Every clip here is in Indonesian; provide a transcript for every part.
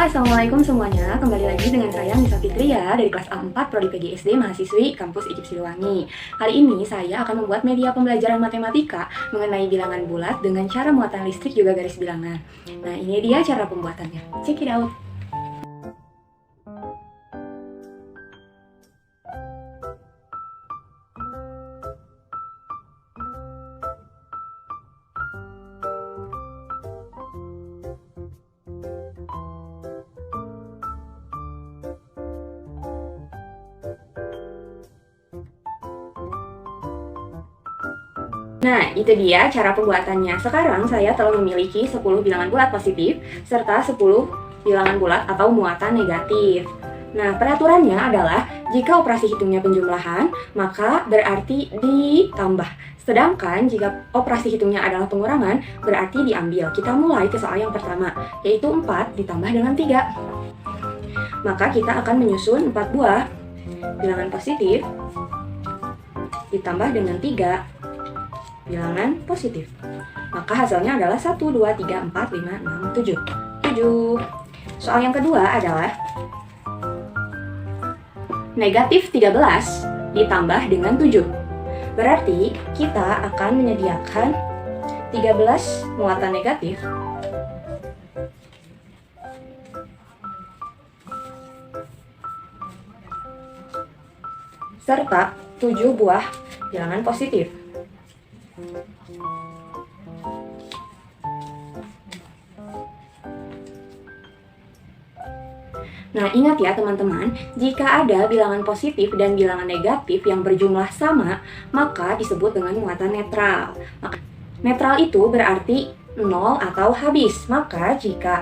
Assalamualaikum semuanya. Kembali lagi dengan saya Nisa Fitria dari kelas A4 Prodi PGSD mahasiswi kampus IKIP Siliwangi. Kali ini saya akan membuat media pembelajaran matematika mengenai bilangan bulat dengan cara muatan listrik juga garis bilangan. Nah, ini dia cara pembuatannya. Check it out. Nah, itu dia cara pembuatannya. Sekarang saya telah memiliki 10 bilangan bulat positif serta 10 bilangan bulat atau muatan negatif. Nah, peraturannya adalah jika operasi hitungnya penjumlahan, maka berarti ditambah. Sedangkan jika operasi hitungnya adalah pengurangan, berarti diambil. Kita mulai ke soal yang pertama, yaitu 4 ditambah dengan 3. Maka kita akan menyusun 4 buah bilangan positif ditambah dengan 3 bilangan positif. Maka hasilnya adalah 1, 2, 3, 4, 5, 6, 7. 7. Soal yang kedua adalah negatif 13 ditambah dengan 7. Berarti kita akan menyediakan 13 muatan negatif serta 7 buah bilangan positif. Nah, ingat ya teman-teman, jika ada bilangan positif dan bilangan negatif yang berjumlah sama, maka disebut dengan muatan netral. Netral itu berarti 0 atau habis. Maka jika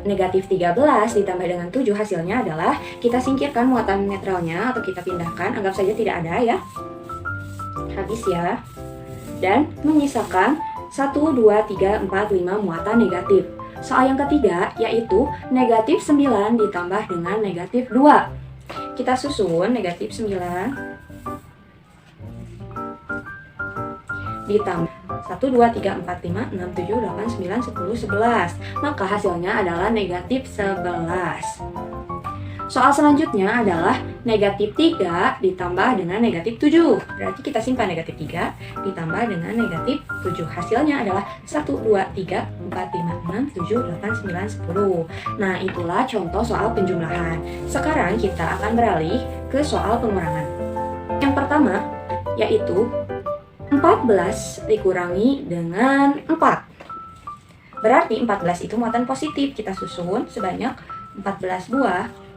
negatif 13 ditambah dengan 7 hasilnya adalah kita singkirkan muatan netralnya atau kita pindahkan, anggap saja tidak ada ya. Habis ya. Dan menyisakan 1, 2, 3, 4, 5 muatan negatif. Soal yang ketiga yaitu negatif 9 ditambah dengan negatif 2. Kita susun negatif 9 ditambah 1, 2, 3, 4, 5, 6, 7, 8, 9, 10, 11. Maka hasilnya adalah negatif 11. Soal selanjutnya adalah negatif 3 ditambah dengan negatif 7. Berarti kita simpan negatif 3 ditambah dengan negatif 7. Hasilnya adalah 1, 2, 3, 4, 5, 6, 7, 8, 9, 10. Nah, itulah contoh soal penjumlahan. Sekarang kita akan beralih ke soal pengurangan. Yang pertama yaitu 14 dikurangi dengan 4. Berarti 14 itu muatan positif. Kita susun sebanyak 14 buah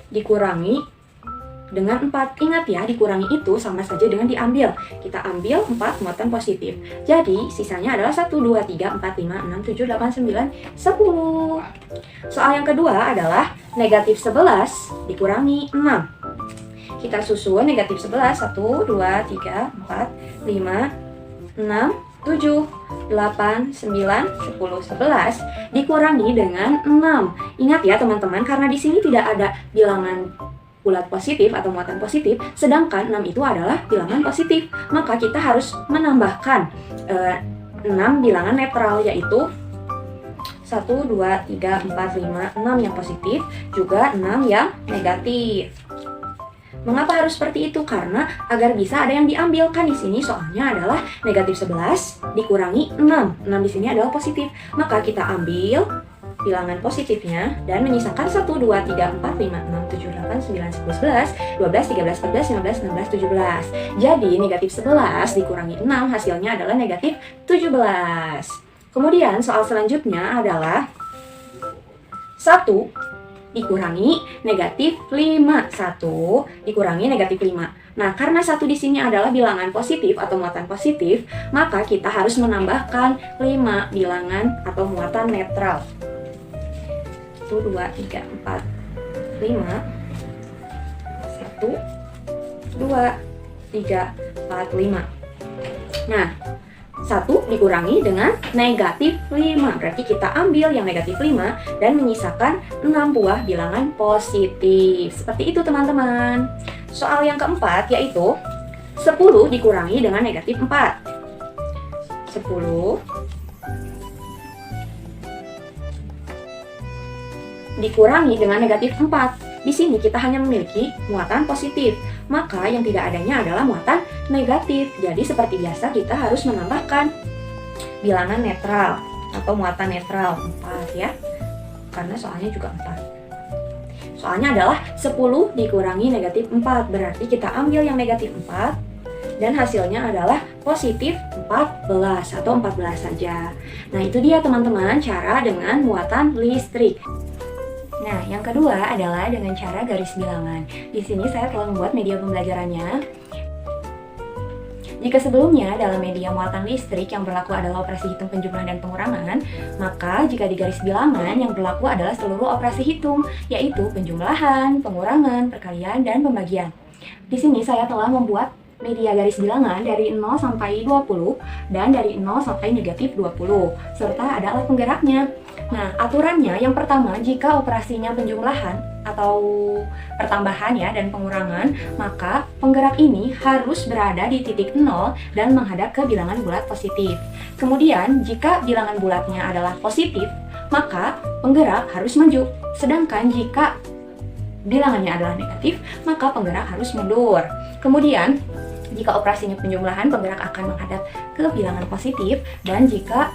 dikurangi dengan 4. Ingat ya, dikurangi itu sama saja dengan diambil. Kita ambil 4 muatan positif. Jadi, sisanya adalah 1, 2, 3, 4, 5, 6, 7, 8, 9, 10. Soal yang kedua adalah negatif 11 dikurangi 6. Kita susun negatif 11, 1, 2, 3, 4, 5, 6, 7, 8, 9, 10, 11 dikurangi dengan 6. Ingat ya teman-teman, karena di sini tidak ada bilangan bulat positif atau muatan positif, sedangkan 6 itu adalah bilangan positif. Maka kita harus menambahkan 6 bilangan netral, yaitu 1, 2, 3, 4, 5, 6 yang positif, juga 6 yang negatif. Mengapa harus seperti itu? Karena agar bisa ada yang diambil. Kan di sini soalnya adalah negatif 11 dikurangi 6. 6 di sini adalah positif. Maka kita ambil bilangan positifnya dan menyisakan 1, 2, 3, 4, 5, 6, 7, 8, 9, 10, 11, 12, 13, 14, 15, 16, 17. Jadi negatif 11 dikurangi 6 hasilnya adalah negatif 17. Kemudian soal selanjutnya adalah 1 dikurangi negatif 5. 1 dikurangi negatif 5. Nah, karena 1 di sini adalah bilangan positif atau muatan positif, maka kita harus menambahkan 5 bilangan atau muatan netral. 1, 2, 3, 4, 5. 1, 2, 3, 4, 5. Nah, 1 dikurangi dengan negatif 5. Berarti kita ambil yang negatif 5 dan menyisakan 6 buah bilangan positif. Seperti itu teman-teman. Soal yang keempat yaitu 10 dikurangi dengan negatif 4. 10 dikurangi dengan negatif 4. Di sini kita hanya memiliki muatan positif, maka yang tidak adanya adalah muatan negatif. Jadi seperti biasa kita harus menambahkan bilangan netral atau muatan netral 4 ya. Karena soalnya juga 4. Soalnya adalah 10 dikurangi negatif 4, berarti kita ambil yang negatif 4 dan hasilnya adalah positif 14 atau 14 saja. Nah, itu dia teman-teman cara dengan muatan listrik. Nah, yang kedua adalah dengan cara garis bilangan. Di sini saya telah membuat media pembelajarannya. Jika sebelumnya dalam media muatan listrik yang berlaku adalah operasi hitung penjumlahan dan pengurangan, maka jika di garis bilangan yang berlaku adalah seluruh operasi hitung, yaitu penjumlahan, pengurangan, perkalian, dan pembagian. Di sini saya telah membuat media garis bilangan dari 0 sampai 20 dan dari 0 sampai negatif 20, serta ada alat penggeraknya. Nah, aturannya yang pertama, jika operasinya penjumlahan atau pertambahan ya dan pengurangan, maka penggerak ini harus berada di titik 0 dan menghadap ke bilangan bulat positif. Kemudian, jika bilangan bulatnya adalah positif, maka penggerak harus maju. Sedangkan jika bilangannya adalah negatif, maka penggerak harus mundur. Kemudian, jika operasinya penjumlahan, penggerak akan menghadap ke bilangan positif, dan jika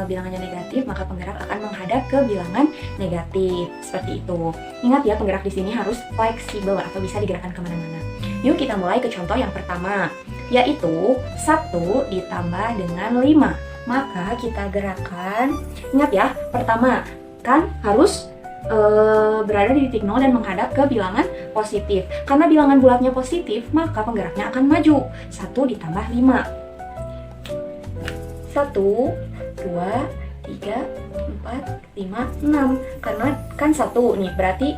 bilangannya negatif, maka penggerak akan menghadap ke bilangan negatif. Seperti itu. Ingat ya, penggerak di sini harus fleksibel atau bisa digerakkan kemana-mana. Yuk kita mulai ke contoh yang pertama, yaitu 1 ditambah dengan 5. Maka kita gerakan, ingat ya, pertama kan harus berada di titik 0 dan menghadap ke bilangan positif. Karena bilangan bulatnya positif, maka penggeraknya akan maju. 1 ditambah 5. 1, 2, 3, 4, 5, 6. Karena kan 1 nih, berarti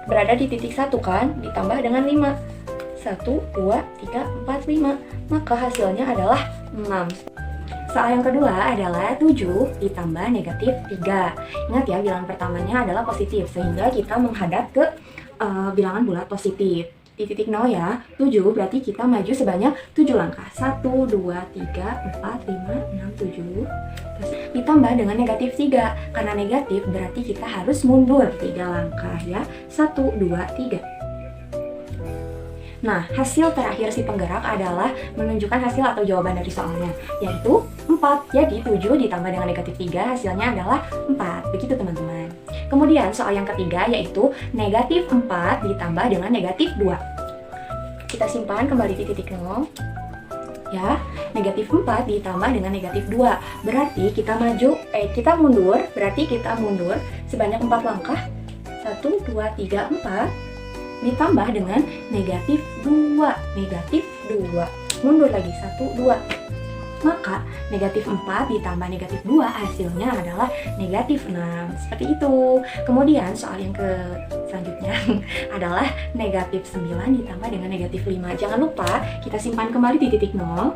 berada di titik 1 kan, ditambah dengan 5. 1, 2, 3, 4, 5. Maka hasilnya adalah 6. Soal yang kedua adalah 7 ditambah negatif 3. Ingat ya, bilangan pertamanya adalah positif, sehingga kita menghadap ke bilangan bulat positif. Di titik 0 ya, 7 berarti kita maju sebanyak 7 langkah. 1, 2, 3, 4, 5, 6, 7. Ditambah dengan negatif 3. Karena negatif berarti kita harus mundur 3 langkah ya. 1, 2, 3. Nah, hasil terakhir si penggerak adalah menunjukkan hasil atau jawaban dari soalnya, yaitu 4. Jadi 7 ditambah dengan negatif 3 hasilnya adalah 4. Begitu teman-teman. Kemudian soal yang ketiga yaitu negatif 4 ditambah dengan negatif 2. Kita simpan kembali di titik 0. Ya, negatif 4 ditambah dengan negatif 2. Berarti kita mundur, berarti kita mundur sebanyak 4 langkah. 1, 2, 3, 4. Ditambah dengan negatif 2. Negatif 2. Mundur lagi, 1, 2. Maka negatif 4 ditambah negatif 2 hasilnya adalah negatif 6. Seperti itu. Kemudian soal yang selanjutnya adalah negatif 9 ditambah dengan negatif 5. Jangan lupa kita simpan kembali di titik 0.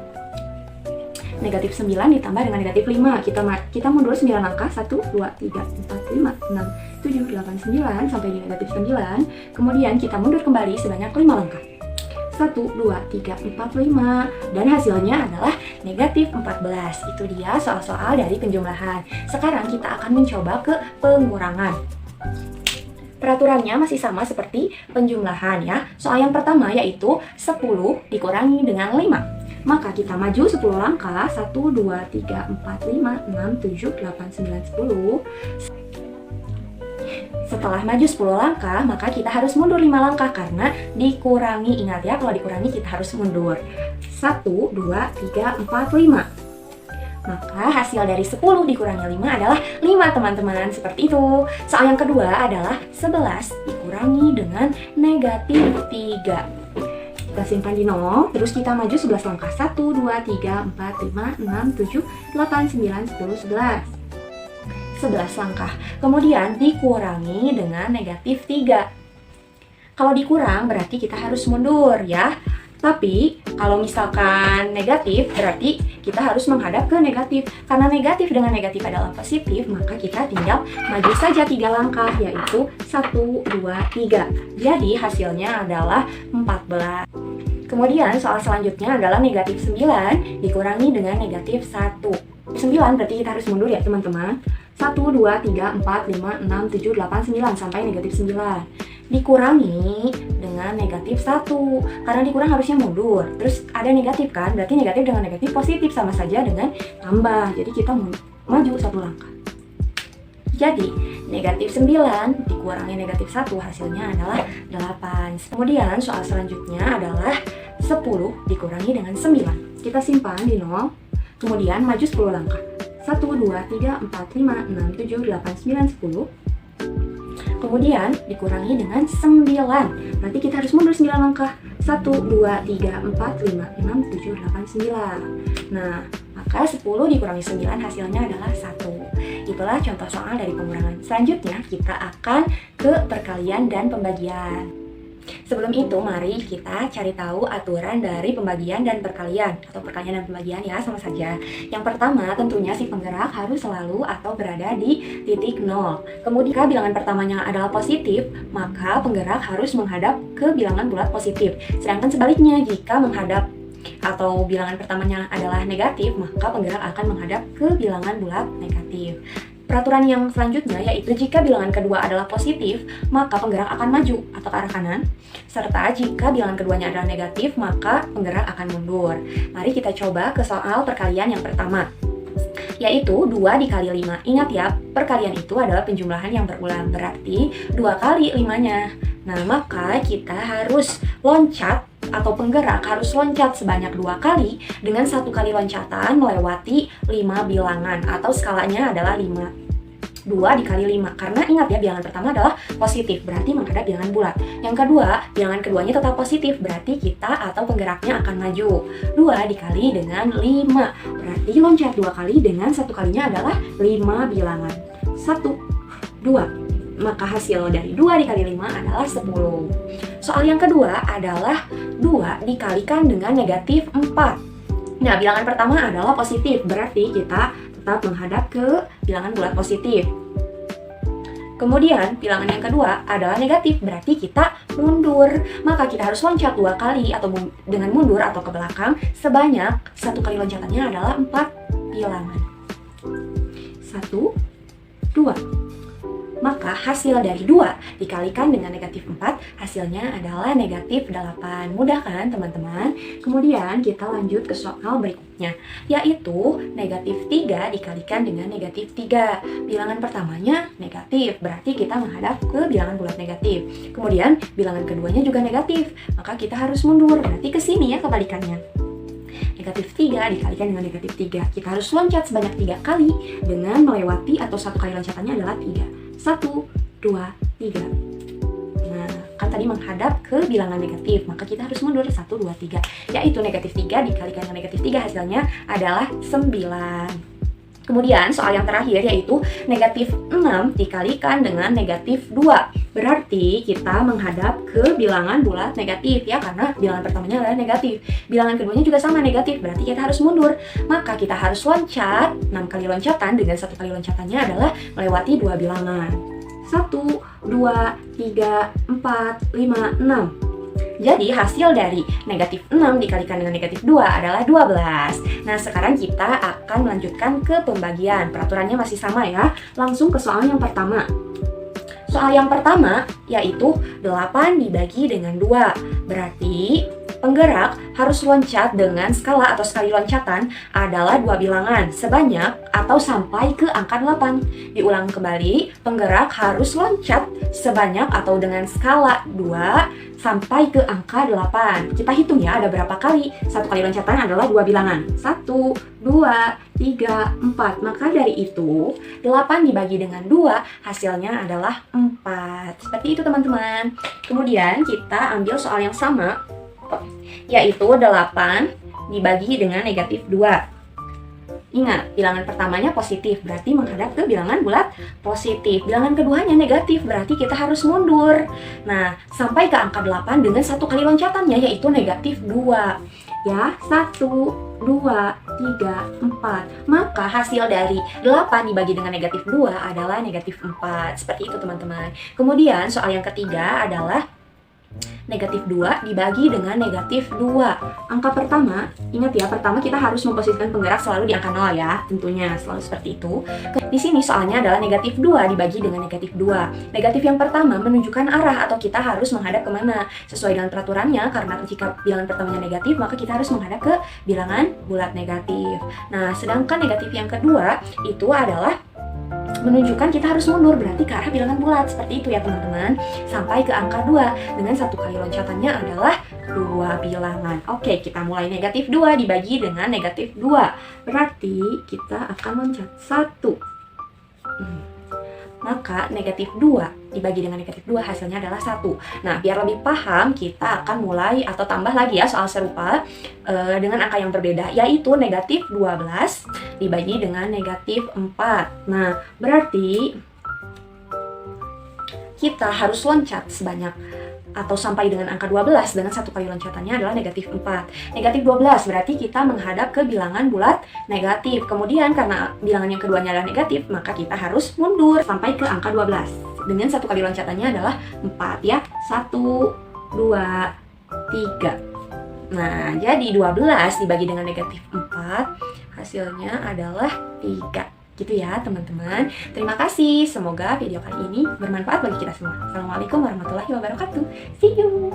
Negatif 9 ditambah dengan negatif 5. Kita mundur 9 langkah. 1, 2, 3, 4, 5, 6, 7, 8, 9 sampai di negatif 9. Kemudian kita mundur kembali sebanyak 5 langkah. 1, 2, 3, 4, 5. Dan hasilnya adalah negatif 14. Itu dia soal-soal dari penjumlahan. Sekarang kita akan mencoba ke pengurangan. Peraturannya masih sama seperti penjumlahan ya. Soal yang pertama yaitu 10 dikurangi dengan 5. Maka kita maju 10 langkah. 1, 2, 3, 4, 5, 6, 7, 8, 9, 10. Setelah maju 10 langkah, maka kita harus mundur 5 langkah karena dikurangi. Ingat ya, kalau dikurangi kita harus mundur. 1, 2, 3, 4, 5. Maka hasil dari 10 dikurangi 5 adalah 5 teman-teman. Seperti itu. Soal yang kedua adalah 11 dikurangi dengan negatif 3. Kita simpan di 0, terus kita maju 11 langkah. 1, 2, 3, 4, 5, 6, 7, 8, 9, 10, 11. 11 langkah. Kemudian dikurangi dengan negatif 3. Kalau dikurang berarti kita harus mundur ya. Tapi Kalau misalkan negatif, berarti kita harus menghadap ke negatif. Karena negatif dengan negatif adalah positif, maka kita tinggal maju saja 3 langkah, yaitu 1, 2, 3. Jadi hasilnya adalah 14. Kemudian soal selanjutnya adalah negatif 9 dikurangi dengan negatif 1. 9 berarti kita harus mundur ya teman-teman. 1, 2, 3, 4, 5, 6, 7, 8, 9 sampai negatif 9 dikurangi dengan negatif 1. Karena dikurang harusnya mundur. Terus ada negatif kan, berarti negatif dengan negatif positif sama saja dengan tambah. Jadi kita maju 1 langkah. Jadi negatif 9 dikurangi negatif 1 hasilnya adalah 8. Kemudian soal selanjutnya adalah 10 dikurangi dengan 9. Kita simpan di 0. Kemudian maju 10 langkah. 1, 2, 3, 4, 5, 6, 7, 8, 9, 10. Kemudian dikurangi dengan 9. Berarti kita harus mundur 9 langkah. 1, 2, 3, 4, 5, 6, 7, 8, 9. Nah, maka 10 dikurangi 9 hasilnya adalah 1. Itulah contoh soal dari pengurangan. Selanjutnya kita akan ke perkalian dan pembagian. Sebelum itu, mari kita cari tahu aturan dari pembagian dan perkalian, atau perkalian dan pembagian ya, sama saja. Yang pertama, tentunya si penggerak harus selalu atau berada di titik 0. Kemudian, jika bilangan pertamanya adalah positif, maka penggerak harus menghadap ke bilangan bulat positif. Sedangkan sebaliknya, jika menghadap atau bilangan pertamanya adalah negatif, maka penggerak akan menghadap ke bilangan bulat negatif. Peraturan yang selanjutnya yaitu jika bilangan kedua adalah positif, maka penggerak akan maju atau ke arah kanan. Serta jika bilangan keduanya adalah negatif, maka penggerak akan mundur. Mari kita coba ke soal perkalian yang pertama, yaitu 2 dikali 5. Ingat ya, perkalian itu adalah penjumlahan yang berulang, berarti 2 kali 5-nya. Nah, maka kita harus loncat atau penggerak harus loncat sebanyak 2 kali dengan 1 kali loncatan melewati 5 bilangan atau skalanya adalah 5. 2 dikali 5, karena ingat ya, bilangan pertama adalah positif, berarti menghadap bilangan bulat. Yang kedua, bilangan keduanya tetap positif, berarti kita atau penggeraknya akan maju. 2 dikali dengan 5, berarti loncat 2 kali dengan 1 kalinya adalah 5 bilangan. 1, 2, maka hasil dari 2 dikali 5 adalah 10. Soal yang kedua adalah 2 dikalikan dengan negatif 4. Nah, bilangan pertama adalah positif, berarti kita tetap menghadap ke bilangan bulat positif. Kemudian, bilangan yang kedua adalah negatif, berarti kita mundur. Maka kita harus loncat 2 kali atau dengan mundur atau ke belakang sebanyak 1 kali loncatannya adalah 4 bilangan. 1, 2. Maka hasil dari 2 dikalikan dengan negatif 4, hasilnya adalah negatif 8. Mudah kan teman-teman? Kemudian kita lanjut ke soal berikutnya, yaitu negatif 3 dikalikan dengan negatif 3. Bilangan pertamanya negatif, berarti kita menghadap ke bilangan bulat negatif. Kemudian bilangan keduanya juga negatif, maka kita harus mundur, berarti ke sini ya kebalikannya. Negatif 3 dikalikan dengan negatif 3. Kita harus loncat sebanyak 3 kali dengan melewati atau 1 kali loncatannya adalah 3. 1, 2, 3. Nah, kan tadi menghadap ke bilangan negatif, maka kita harus mundur 1, 2, 3. Yaitu negatif 3 dikalikan dengan negatif 3 hasilnya adalah 9. Kemudian soal yang terakhir yaitu negatif 6 dikalikan dengan negatif 2. Berarti kita menghadap ke bilangan bulat negatif ya, karena bilangan pertamanya adalah negatif. Bilangan keduanya juga sama negatif, berarti kita harus mundur. Maka kita harus loncat 6 kali loncatan dengan 1 kali loncatannya adalah melewati 2 bilangan. 1, 2, 3, 4, 5, 6. Jadi hasil dari negatif 6 dikalikan dengan negatif 2 adalah 12. Nah, sekarang kita akan melanjutkan ke pembagian. Peraturannya masih sama ya. Langsung ke soal yang pertama. Soal yang pertama yaitu 8 dibagi dengan 2. Berarti penggerak harus loncat dengan skala atau sekali loncatan adalah 2 bilangan sebanyak atau sampai ke angka 8. Diulang kembali, penggerak harus loncat sebanyak atau dengan skala 2 sampai ke angka 8. Kita hitung ya, ada berapa kali. 1 kali loncatan adalah 2 bilangan. 1, 2, 3, 4. Maka dari itu, 8 dibagi dengan 2 hasilnya adalah 4. Seperti itu teman-teman. Kemudian kita ambil soal yang sama, yaitu 8 dibagi dengan negatif 2. Ingat, bilangan pertamanya positif, berarti menghadap ke bilangan bulat positif. Bilangan keduanya negatif, berarti kita harus mundur. Nah, sampai ke angka 8 dengan satu kali loncatannya, yaitu negatif 2. Ya, 1, 2, 3, 4. Maka hasil dari 8 dibagi dengan negatif 2 adalah negatif 4. Seperti itu teman-teman. Kemudian soal yang ketiga adalah negatif 2 dibagi dengan negatif 2. Angka pertama, ingat ya, pertama kita harus memposisikan penggerak selalu di angka 0 ya, tentunya selalu seperti itu. Di sini soalnya adalah negatif 2 dibagi dengan negatif 2. Negatif yang pertama menunjukkan arah atau kita harus menghadap kemana. Sesuai dengan peraturannya, karena jika bilangan pertamanya negatif, maka kita harus menghadap ke bilangan bulat negatif. Nah, sedangkan negatif yang kedua itu adalah menunjukkan kita harus mundur, berarti ke arah bilangan bulat. Seperti itu ya teman-teman, sampai ke angka 2 dengan satu kali loncatannya adalah 2 bilangan. Oke, kita mulai negatif 2 dibagi dengan negatif 2, berarti kita akan loncat 1. Maka negatif 2 dibagi dengan negatif 2 hasilnya adalah 1. Nah, biar lebih paham, kita akan mulai atau tambah lagi ya soal serupa dengan angka yang berbeda, yaitu negatif 12 dibagi dengan negatif 4. Nah, berarti kita harus loncat sebanyak atau sampai dengan angka 12 dengan satu kali loncatannya adalah negatif 4. Negatif 12 berarti kita menghadap ke bilangan bulat negatif. Kemudian karena bilangan yang keduanya adalah negatif, maka kita harus mundur sampai ke angka 12. Dengan satu kali loncatannya adalah 4 ya. 1, 2, 3. Nah, jadi 12 dibagi dengan negatif 4 hasilnya adalah 3. Gitu ya teman-teman. Terima kasih. Semoga video kali ini bermanfaat bagi kita semua. Assalamualaikum warahmatullahi wabarakatuh. See you.